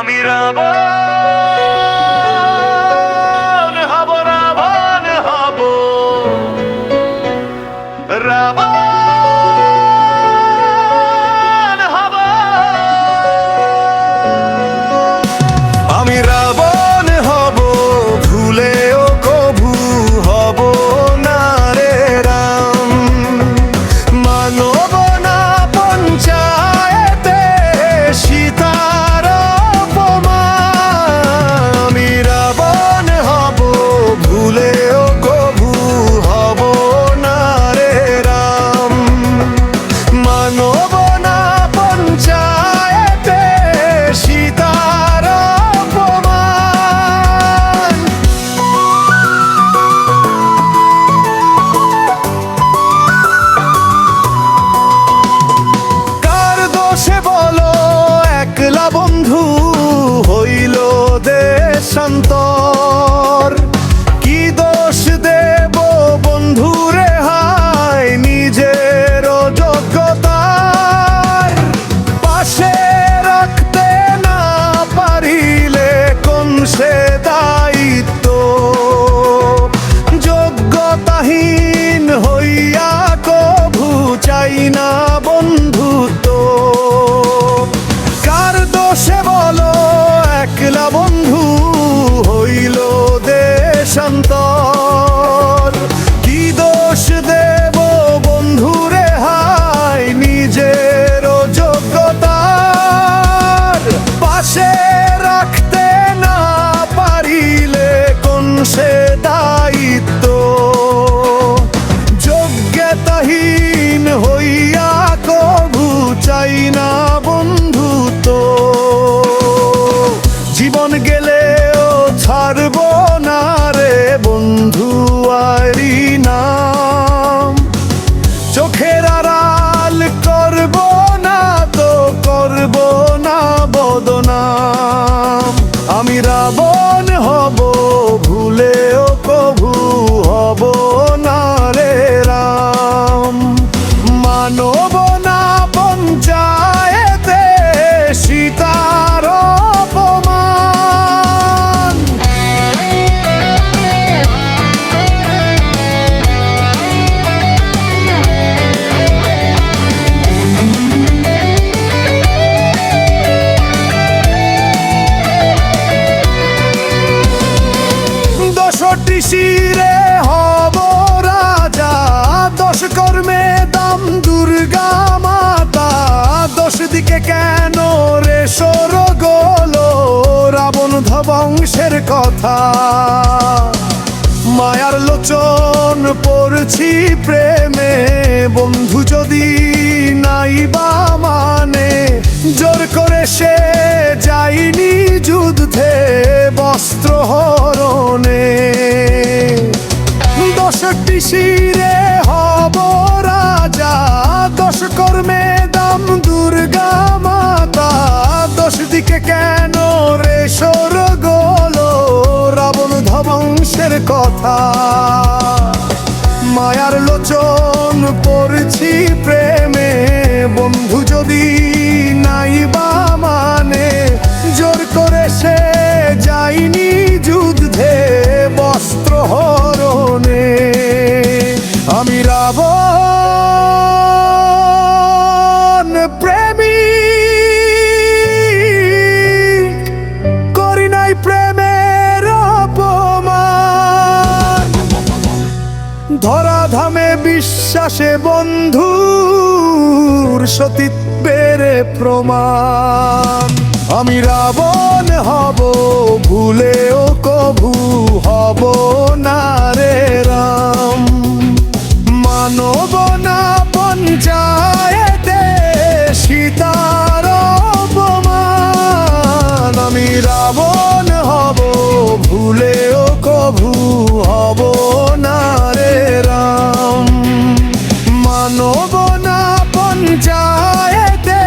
আমি রাবণ হব, রাবণ হব, রাবণ হব। আমি রাবণ হব, ভুলেও কভু হব না রে রাম। মানব না পঞ্চায়েতে সীতার অপমান। আমি রাবণ হব, ভুলেও কভু হব না রে রাম। মানব না পঞ্চায়েতে সীতার অপমান। কার দোষে বলো একলা বন্ধু হইল দেশান্তর? কি দোষ দেব বন্ধুরে হায় নিজের যোগ্যতার? পাশে রাখতে না পারিলে কোন সে দায়িত্ব? যোগ্যতাহীন হইয়া কভু চাই না বন্ধুত্ব। কার দোষে বলো একলা বন্ধু হইল দেশান্তর? কি দোষ দেব বন্ধুরে হায় নিজের যোগ্যতার? পাশে রাখতে না পারিলে কোন সে দায়িত্ব? যোগ্যতাহীন হইয়া কভু চাই না বন্ধুত্ব। জীবন গেলেও ছাড়ব না রে বন্ধু আরি নাম। চোখের আড়াল করব না তো করব না বদনাম। আমি রাবণ হব, ভুলেও কভু হব না রে রাম। মানব না পঞ্চায়েতে সীতার অপমান। দশটি শিরে হব রাজা, দশ কর্মে দাম দুর্গা মাতা। দশ দিকে কেন রে সরগোলো রাবণ ধ্বংসের কথা? মায়ার লোচন পড়ছি প্রেমে, বন্ধু যদি নাই বা মানে। জোর করে সে যাইনি যুদ্ধে বস্ত্র হরণে। দশটি শিরে হব রাজা, দশ কর্মে দাম দুর্গা মাতা। দশ দিকে কেন রে সরগোলো রাবণ ধ্বংসের কথা? মায়ার লোচন পড়ছি প্রেমে, বন্ধু যদি নাই বা মানে। জোর করে সে যাইনি যুদ্ধে বস্ত্র হরণে। আমি রাবণ প্রেমিক, করি নাই প্রেমের অপমান। ধরাধামে বিশ্বাসে বন্ধুর সতীত্বের প্রমাণ। আমি রাবণ হব, ভুলেও কভু হব না রে রাম। মানব না পঞ্চায়েতে সীতার অপমান। আমি রাবণ হব, ভুলেও কভু হব না রে রাম। মানব না পঞ্চায়েতে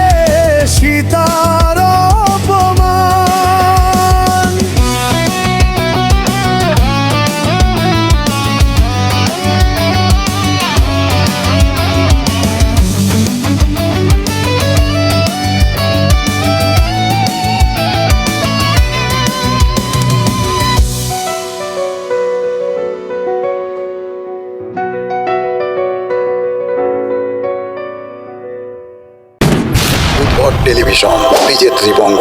সীতার অপমান। টেলিভিশন বিজেত্রী বঙ্গ।